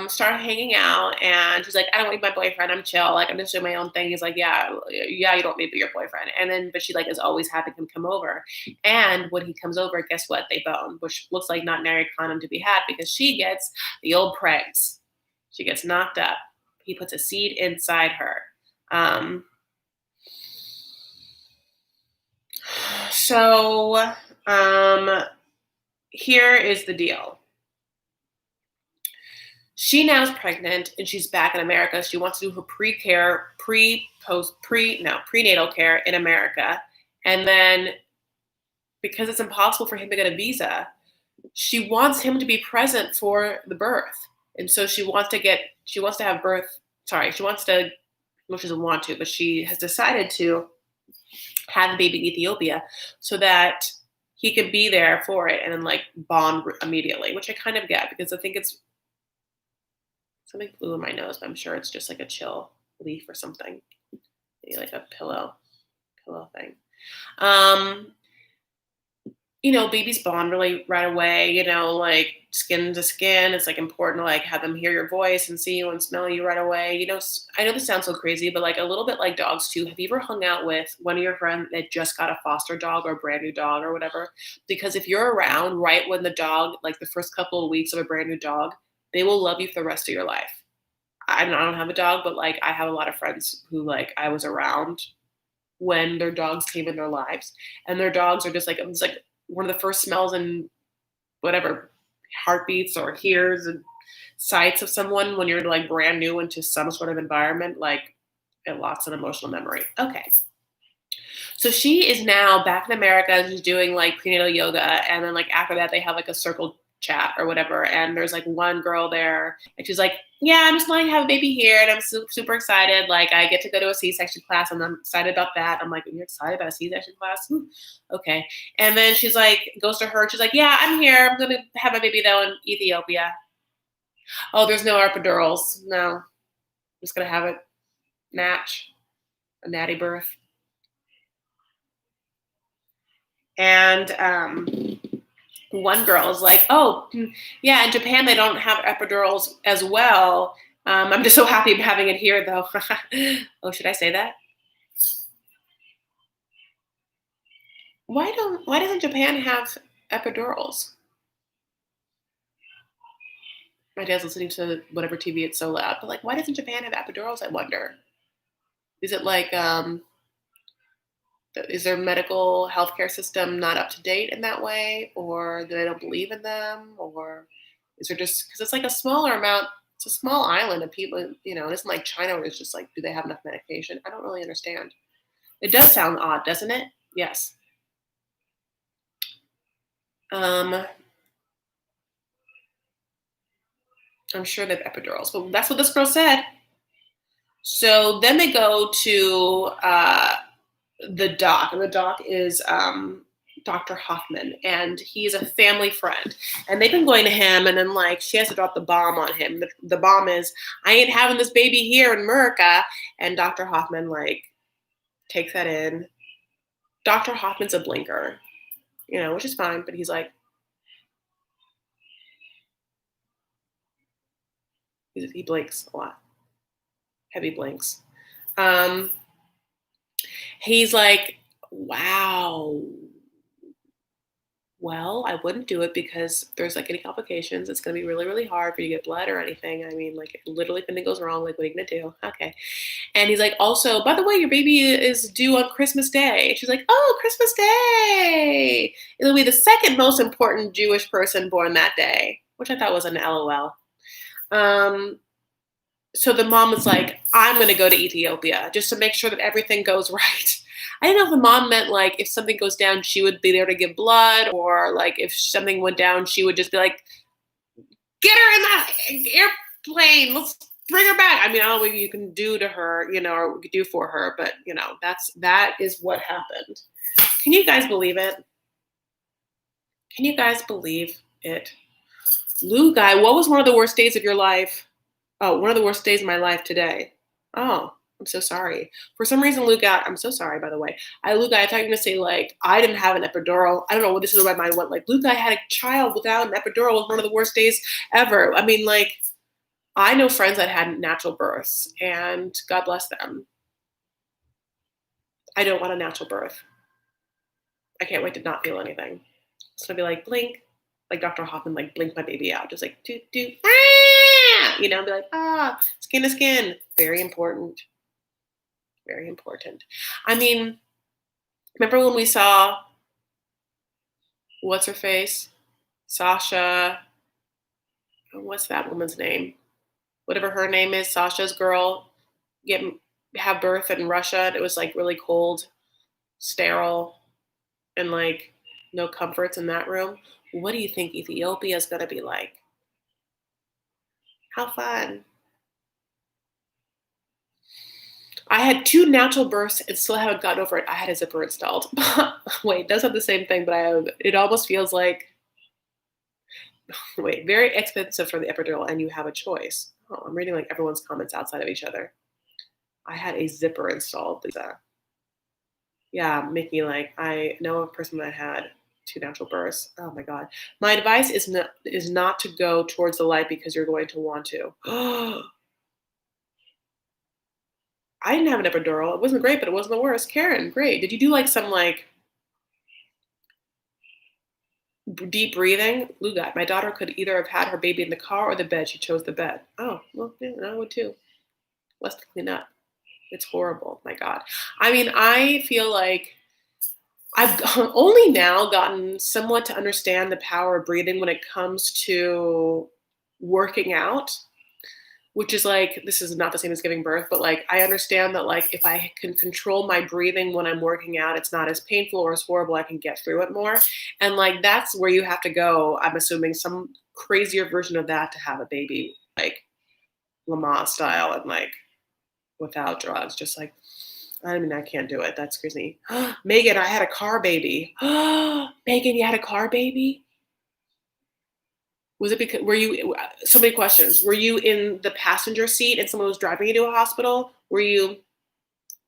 Speaker 1: start hanging out, and she's like, I don't need my boyfriend. I'm chill. Like, I'm just doing my own thing. He's like, yeah, you don't need your boyfriend. And then, but she like is always having him come over. And when he comes over, guess what? They bone, which looks like not nary condom to be had, because she gets the old pregs. She gets knocked up. He puts a seed inside her. So here is the deal. She now is pregnant and she's back in America. She wants to do her prenatal care in America. And then because it's impossible for him to get a visa, she wants him to be present for the birth. And so she doesn't want to, but she has decided to have the baby in Ethiopia so that he could be there for it and then like bond immediately, which I kind of get, because I think it's something flew in my nose, but I'm sure it's just like a chill leaf or something. Maybe like a pillow thing. Babies bond really right away, like skin to skin. It's like important to like have them hear your voice and see you and smell you right away. I know this sounds so crazy, but like a little bit like dogs too. Have you ever hung out with one of your friends that just got a foster dog or a brand new dog or whatever? Because if you're around right when the dog, like the first couple of weeks of a brand new dog, they will love you for the rest of your life. I don't have a dog, but like I have a lot of friends who like I was around when their dogs came in their lives, and their dogs are just like, it's like one of the first smells and whatever heartbeats or hears and sights of someone when you're like brand new into some sort of environment, like it locks an emotional memory. Okay. So she is now back in America and she's doing like prenatal yoga. And then like after that, they have like a circle chat or whatever. And there's like one girl there and she's like, yeah, I'm just going to have a baby here. And I'm super excited. Like I get to go to a C-section class and I'm excited about that. I'm like, you're excited about a C-section class? Okay. And then she's like, goes to her. She's like, yeah, I'm here. I'm going to have a baby though in Ethiopia. Oh, there's no epidurals. No, I'm just going to have it a natty birth. And, one girl is like, oh, yeah, in Japan, they don't have epidurals as well. I'm just so happy having it here, though. Oh, should I say that? Why doesn't Japan have epidurals? My dad's listening to whatever TV, it's so loud. But like, why doesn't Japan have epidurals, I wonder? Is it like, is their medical healthcare system not up to date in that way, or they don't believe in them, or is there just because it's like a smaller amount? It's a small island of people, it isn't like China where it's just like, do they have enough medication? I don't really understand. It does sound odd, doesn't it? Yes. I'm sure they have epidurals, but that's what this girl said. So then they go to the doc, and the doc is Dr. Hoffman, and he's a family friend, and they've been going to him, and then like she has to drop the bomb on him. The bomb is, I ain't having this baby here in America. And Dr. Hoffman like takes that in. Dr. Hoffman's a blinker, which is fine, but he's like, he blinks a lot, heavy blinks. He's like, wow, Well, I wouldn't do it because if there's like any complications, it's gonna be really, really hard for you to get blood or anything. I mean, like literally if anything goes wrong, like what are you gonna do? Okay. And he's like, also, by the way, your baby is due on Christmas Day. And she's like, oh, Christmas Day. It'll be the second most important Jewish person born that day, which I thought was an LOL. Um, so the mom was like, I'm going to go to Ethiopia just to make sure that everything goes right. I didn't know if the mom meant like if something goes down, she would be there to give blood, or like if something went down, she would just be like, get her in the airplane. Let's bring her back. I mean, I don't know what you can do to her, or what you do for her, but that is what happened. Can you guys believe it? Can you guys believe it? Lou guy, what was one of the worst days of your life? Oh, one of the worst days of my life today. Oh, I'm so sorry. For some reason, Lou guy, I'm so sorry, by the way. Lou guy, I thought you were going to say, like, I didn't have an epidural. I don't know what this is where my mind went. Like, Lou guy had a child without an epidural was one of the worst days ever. I mean, like, I know friends that had natural births, and God bless them. I don't want a natural birth. I can't wait to not feel anything. It's gonna be like blink, like Dr. Hoffman, like blink my baby out, just like doot doot, be like skin to skin. Very important. Very important. I mean, remember when we saw what's her face, Sasha? What's that woman's name? Whatever her name is, Sasha's girl, have birth in Russia. And it was like really cold, sterile, and like no comforts in that room. What do you think Ethiopia is going to be like? How fun. I had 2 natural births and still haven't gotten over it. I had a zipper installed. Wait, it does have the same thing, but it almost feels like, wait, very expensive for the epidural, and you have a choice. Oh, I'm reading like everyone's comments outside of each other. I had a zipper installed, Lisa. Yeah, Mickey, like I know a person that had 2 natural births. Oh my God. My advice is not to go towards the light because you're going to want to. I didn't have an epidural. It wasn't great, but it wasn't the worst. Karen, great. Did you do like some like deep breathing? Lugat, my daughter could either have had her baby in the car or the bed. She chose the bed. Oh, well, yeah, I would too. Less to clean up. It's horrible. My God. I mean, I feel like I've only now gotten somewhat to understand the power of breathing when it comes to working out, which is like, this is not the same as giving birth, but like, I understand that like, if I can control my breathing when I'm working out, it's not as painful or as horrible. I can get through it more. And like, that's where you have to go. I'm assuming some crazier version of that to have a baby, like Lama style and like without drugs, just like, I mean, I can't do it. That scares me. Megan, I had a car baby. Megan, you had a car baby? Was it because, were you, so many questions. Were you in the passenger seat and someone was driving you to a hospital? Were you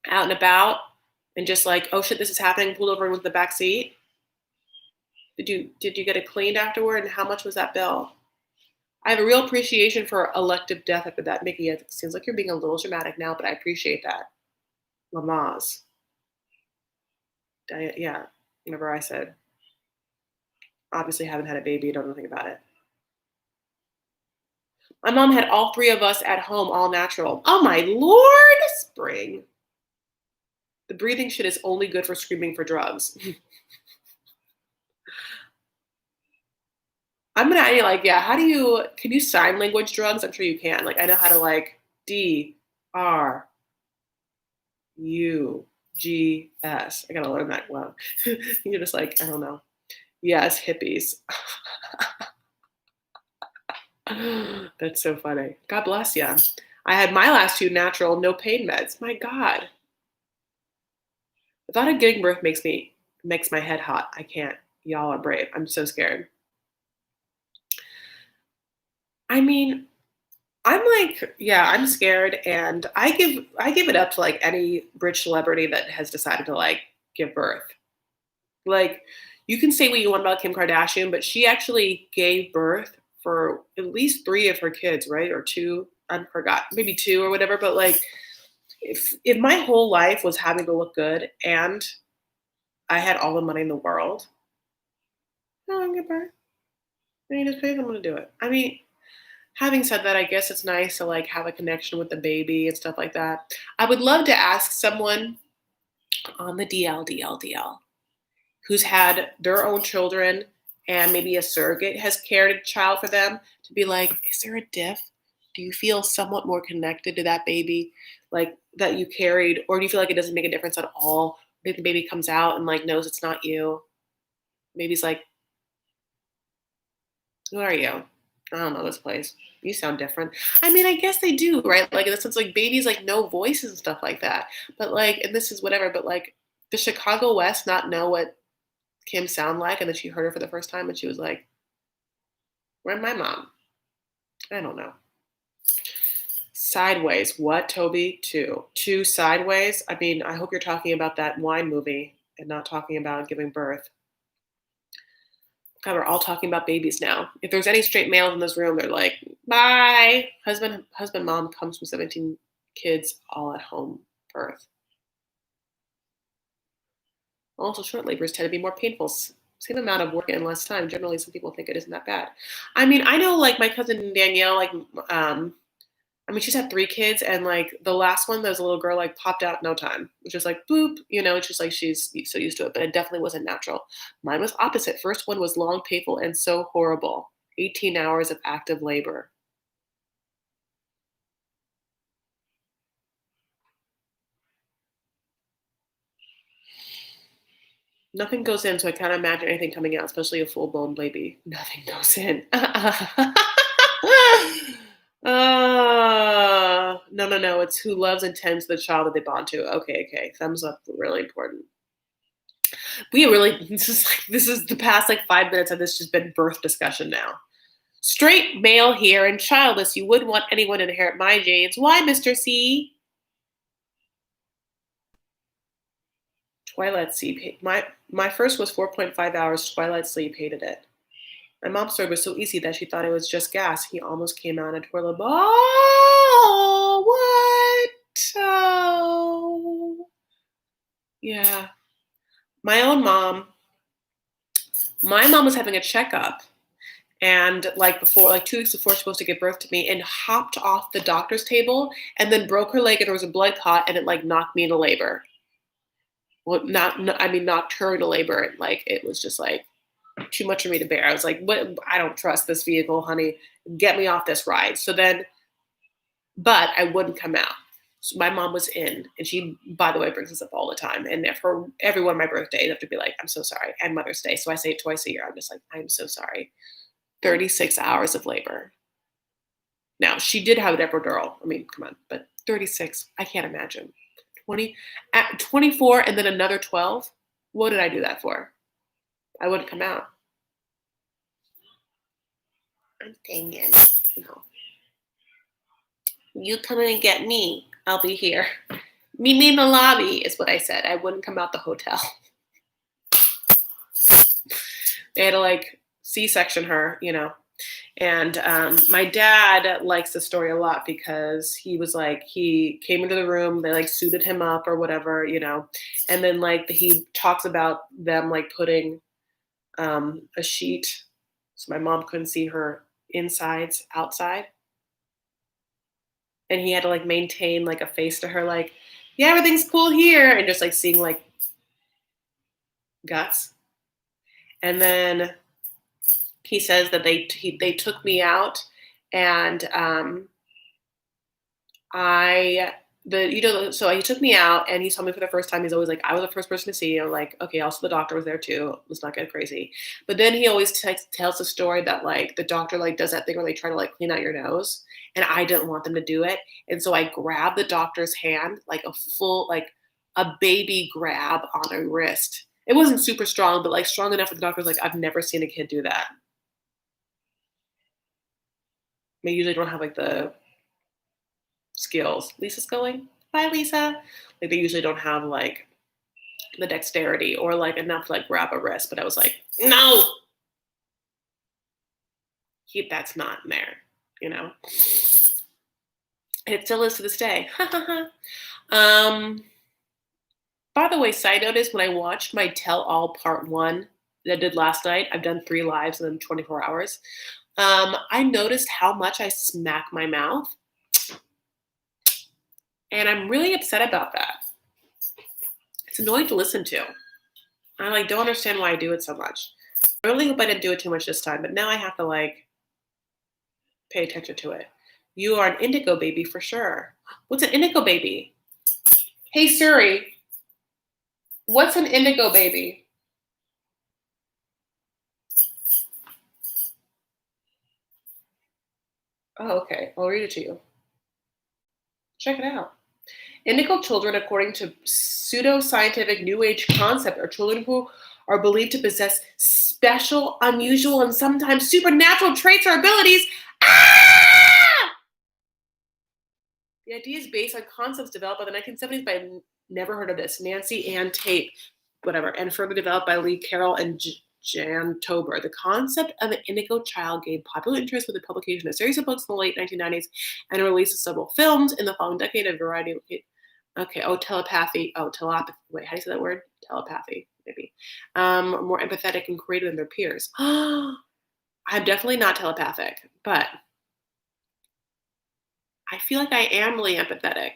Speaker 1: out and about and just like, oh shit, this is happening, pulled over with the back seat? Did you get it cleaned afterward? And how much was that bill? I have a real appreciation for elective death after that. Mickey, it seems like you're being a little dramatic now, but I appreciate that. Lamaze. Yeah, whenever I said, obviously haven't had a baby, don't know anything about it. My mom had all 3 of us at home, all natural. Oh my Lord, Spring. The breathing shit is only good for screaming for drugs. I'm gonna add like, yeah, can you sign language drugs? I'm sure you can. Like I know how to like DRUGS. I gotta learn that one. You're just like, I don't know. Yes, hippies. That's so funny. God bless you. I had my last 2 natural, no pain meds. My God. The thought of giving birth makes my head hot. I can't. Y'all are brave. I'm so scared. I mean, I'm like, yeah, I'm scared, and I give it up to like any rich celebrity that has decided to like give birth. Like, you can say what you want about Kim Kardashian, but she actually gave birth for at least 3 of her kids, right? Or 2, I forgot, maybe 2 or whatever. But like, if my whole life was having to look good and I had all the money in the world, No, I'm give birth. I mean, just please, I'm gonna do it. I mean, having said that, I guess it's nice to like have a connection with the baby and stuff like that. I would love to ask someone on the DL who's had their own children and maybe a surrogate has carried a child for them to be like, is there a diff? Do you feel somewhat more connected to that baby, like that you carried, or do you feel like it doesn't make a difference at all? Maybe the baby comes out and like knows it's not you. Baby's like, who are you? I don't know this place. You sound different. I mean, I guess they do, right? Like in the sense, like babies like know voices and stuff like that. But like, and this is whatever. But like, does Chicago West not know what Kim sound like? And then she heard her for the first time, and she was like, "Where's my mom?" I don't know. Sideways. What, Toby? Two sideways. I mean, I hope you're talking about that wine movie and not talking about giving birth. God, we're all talking about babies now. If there's any straight males in this room, they're like, bye. Husband, mom comes from 17 kids, all at home birth. Also, short labors tend to be more painful. Same amount of work in less time. Generally, some people think it isn't that bad. I mean, I know like my cousin Danielle, like, I mean, she's had 3 kids, and like the last one, there's a little girl like popped out no time, which is like boop, it's just like she's so used to it, but it definitely wasn't natural. Mine was opposite. First one was long, painful, and so horrible. 18 hours of active labor. Nothing goes in, so I can't imagine anything coming out, especially a full blown baby. Nothing goes in. No, no, no. It's who loves and tends the child that they bond to. Okay, okay. Thumbs up. Really important. We really this is the past like 5 minutes of this just been birth discussion now. Straight male here and childless. You wouldn't want anyone to inherit my genes. Why, Mr. C? Twilight sleep. My first was 4.5 hours. Twilight sleep. Hated it. My mom's story was so easy that she thought it was just gas. He almost came out in a toilet bowl. Oh, what? Oh, yeah. My own mom. My mom was having a checkup, and like before, like 2 weeks before she was supposed to give birth to me, and hopped off the doctor's table, and then broke her leg, and there was a blood clot, and it like knocked me into labor. Well, I mean, knocked her into labor, and like it was just like too much for me to bear. I was like, what? I don't trust this vehicle, honey. Get me off this ride. So then, but I wouldn't come out. So my mom was in, and she, by the way, brings this up all the time. And for every one of my birthdays, I have to be like, I'm so sorry. And Mother's Day. So I say it twice a year. I'm just like, I'm so sorry. 36 hours of labor. Now, she did have an epidural. I mean, come on, but 36, I can't imagine. 20, at 24, and then another 12. What did I do that for? I wouldn't come out. I'm thinking, no. You come in and get me. I'll be here. Meet me in the lobby is what I said. I wouldn't come out the hotel. They had to like C-section her, And my dad likes the story a lot because he was like, he came into the room, they like suited him up or whatever, and then like he talks about them like putting a sheet so my mom couldn't see her insides outside. And he had to like maintain like a face to her, like, yeah, everything's cool here, and just like seeing like guts. And then he says that they took me out, and so he took me out, and he told me for the first time, he's always like, I was the first person to see you. I'm like, okay, also the doctor was there too. Let's not get crazy. But then he always tells the story that like the doctor like does that thing where they try to like clean out your nose, and I didn't want them to do it. And so I grabbed the doctor's hand, like a full, like a baby grab on a wrist. It wasn't super strong, but like strong enough that the doctor's like, I've never seen a kid do that. They usually don't have like the skills. Lisa's going. Bye, Lisa. Like they usually don't have like the dexterity or like enough to like grab a wrist. But I was like, no, keep that snot in there, And it still is to this day. By the way, side note is when I watched my Tell All Part 1 that I did last night. I've done 3 lives in 24 hours. I noticed how much I smack my mouth, and I'm really upset about that. It's annoying to listen to. I don't understand why I do it so much. I really hope I didn't do it too much this time, but now I have to pay attention to it. You are an indigo baby for sure. What's an indigo baby? Hey Siri, what's an indigo baby? Oh, okay. I'll read it to you. Check it out. Indigo children, according to pseudo-scientific New Age concept, are children who are believed to possess special, unusual, and sometimes supernatural traits or abilities. Ah! The idea is based on concepts developed by the 1970s by, never heard of this, Nancy Ann Tate, whatever, and further developed by Lee Carroll and Jan Tober. The concept of an indigo child gained popular interest with the publication of a series of books in the late 1990s and a release of several films in the following decade. A variety of telepathy. Oh, telepathy. Wait, how do you say that word? Telepathy, maybe. More empathetic and creative than their peers. I'm definitely not telepathic, but I feel like I am really empathetic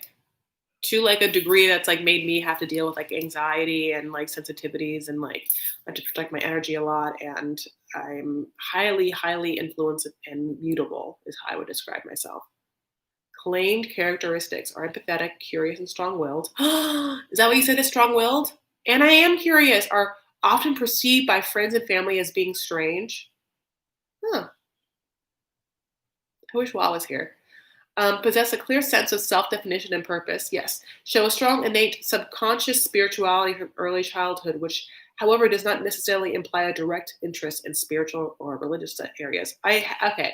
Speaker 1: to a degree that's made me have to deal with anxiety and sensitivities, and I have to protect my energy a lot, and I'm highly influenced and mutable is how I would describe myself. Claimed characteristics are empathetic, curious, and strong-willed. Is that what you said, is strong-willed? And I am curious, are often perceived by friends and family as being strange. Huh. I wish Wal was here. Possess a clear sense of self-definition and purpose. Yes. Show a strong innate subconscious spirituality from early childhood, which, however, does not necessarily imply a direct interest in spiritual or religious areas. I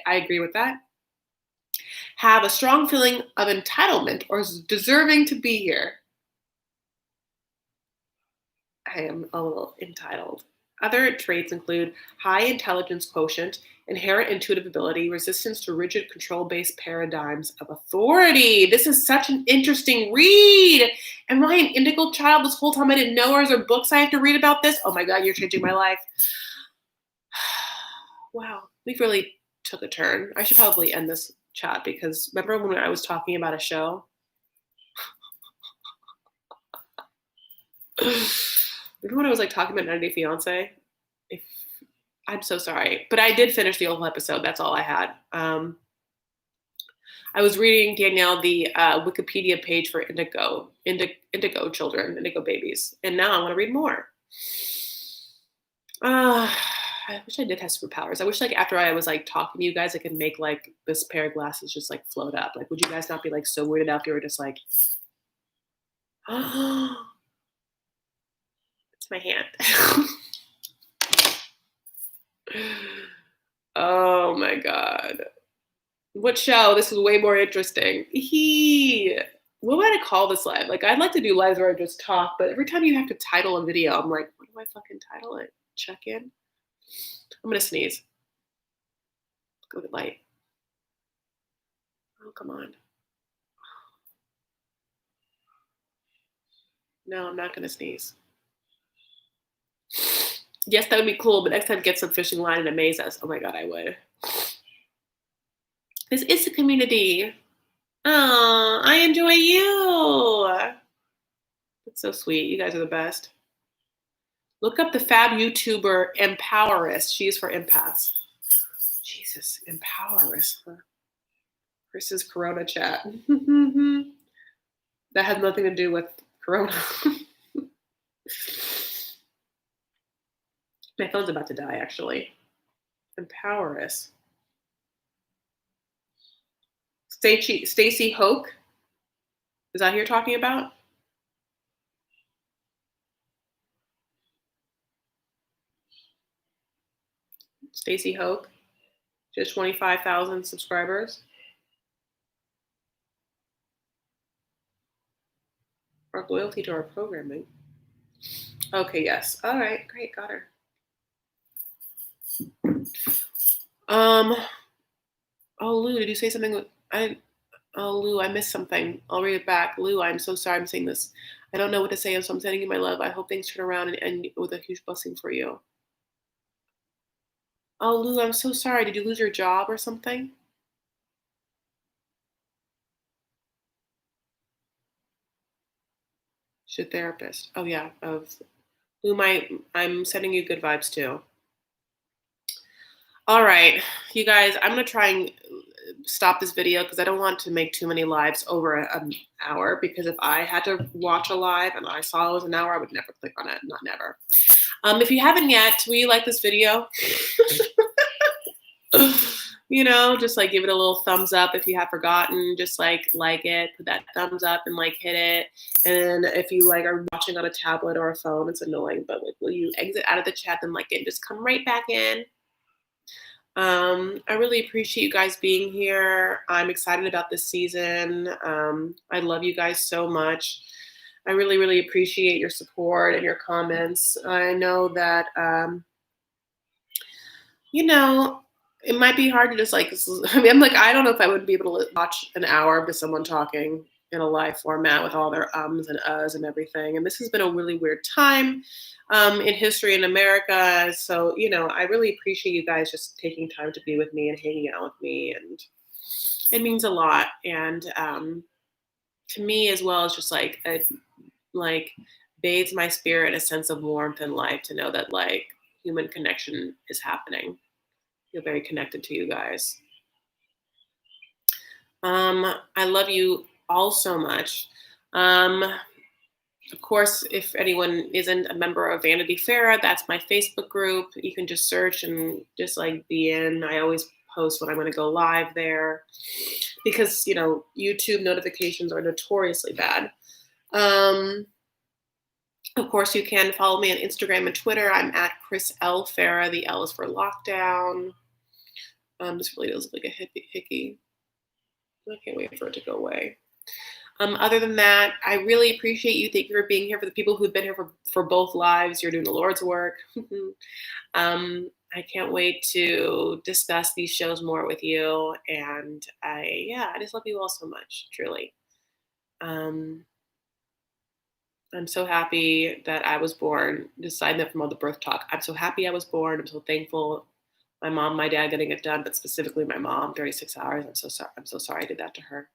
Speaker 1: agree with that. Have a strong feeling of entitlement or deserving to be here. I am a little entitled. Other traits include high intelligence quotient, inherent intuitive ability, resistance to rigid control-based paradigms of authority. This is such an interesting read. Am I an indigo child this whole time I didn't know, or is there books I have to read about this? Oh my God, you're changing my life. Wow, we really took a turn. I should probably end this chat because remember when I was talking about a show? Remember when I was talking about 90 Day Fiancé? I'm so sorry, but I did finish the whole episode. That's all I had. I was reading, Danielle, the Wikipedia page for indigo children, indigo babies, and now I want to read more. I wish I did have superpowers. I wish after I was talking to you guys, I could make this pair of glasses just float up. Would you guys not be so weirded out if you were just oh, it's my hand. Oh my God. What show? This is way more interesting. What would I call this live? I'd like to do lives where I just talk, but every time you have to title a video, I'm what do I fucking title it? Check in? I'm gonna sneeze. Go get light. Oh, come on. No, I'm not gonna sneeze. Yes, that would be cool, but next time get some fishing line and amaze us. Oh my God, I would. This is the community. Oh, I enjoy you. That's so sweet. You guys are the best. Look up the fab YouTuber Empowerist. She is for empaths. Jesus, Empowerist. Huh? Versus Corona chat. That has nothing to do with Corona. My phone's about to die, actually. Empowerist. Stacy Hoke. Is that who you're talking about? Stacy Hoke. Just 25,000 subscribers. Our loyalty to our programming. Okay, yes. All right, great, got her. Oh, Lou, did you say something? Oh, Lou, I missed something. I'll read it back. Lou, I'm so sorry I'm saying this. I don't know what to say, so I'm sending you my love. I hope things turn around and end with a huge blessing for you. Oh, Lou, I'm so sorry. Did you lose your job or something? She's a therapist. Oh yeah. Lou, I'm sending you good vibes too. All right, you guys, I'm gonna try and stop this video because I don't want to make too many lives over an hour. Because if I had to watch a live and I saw it was an hour, I would never click on it. Not never. If you haven't yet, will you like this video? Just like give it a little thumbs up if you have forgotten. Just like it, put that thumbs up and like hit it. And if you like are watching on a tablet or a phone, it's annoying, but like will you exit out of the chat and like it and just come right back in? I really appreciate you guys being here. I'm excited about this season. I love you guys so much. I really, really appreciate your support and your comments. I know that, it might be hard to just like, I mean, I'm like, I don't know if I would be able to watch an hour of someone talking in a live format with all their ums and uhs and everything. And this has been a really weird time in history in America. So, I really appreciate you guys just taking time to be with me and hanging out with me. And it means a lot. And to me as well, it's just like bathes my spirit in a sense of warmth and life to know that like human connection is happening. Feel very connected to you guys. I love you all so much. Of course, if anyone isn't a member of Vanity Fair, that's my Facebook group. You can just search and just like be in. I always post when I'm going to go live there because, YouTube notifications are notoriously bad. Of course, you can follow me on Instagram and Twitter. I'm at Chris L. Farah. The L is for lockdown. This really does look like a hickey. I can't wait for it to go away. Other than that, I really appreciate you. Thank you for being here. For the people who've been here for both lives, you're doing the Lord's work. I can't wait to discuss these shows more with you. And I just love you all so much, truly. I'm so happy that I was born. Aside that from all the birth talk, I'm so happy I was born. I'm so thankful. My mom, my dad getting it done, but specifically my mom, 36 hours. I'm so sorry. I'm so sorry I did that to her.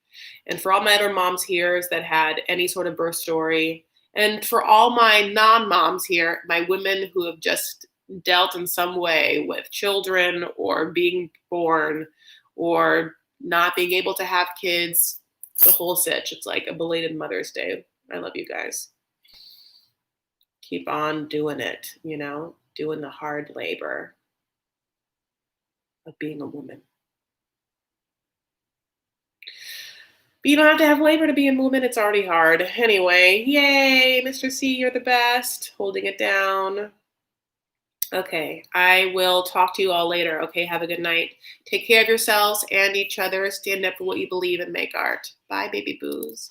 Speaker 1: And for all my other moms here that had any sort of birth story, and for all my non-moms here, my women who have just dealt in some way with children or being born or not being able to have kids, the whole sitch. It's like a belated Mother's Day. I love you guys. Keep on doing it, doing the hard labor of being a woman. But you don't have to have labor to be a woman. It's already hard. Anyway, yay, Mr. C, you're the best. Holding it down. Okay, I will talk to you all later. Okay, have a good night. Take care of yourselves and each other. Stand up for what you believe and make art. Bye, baby boos.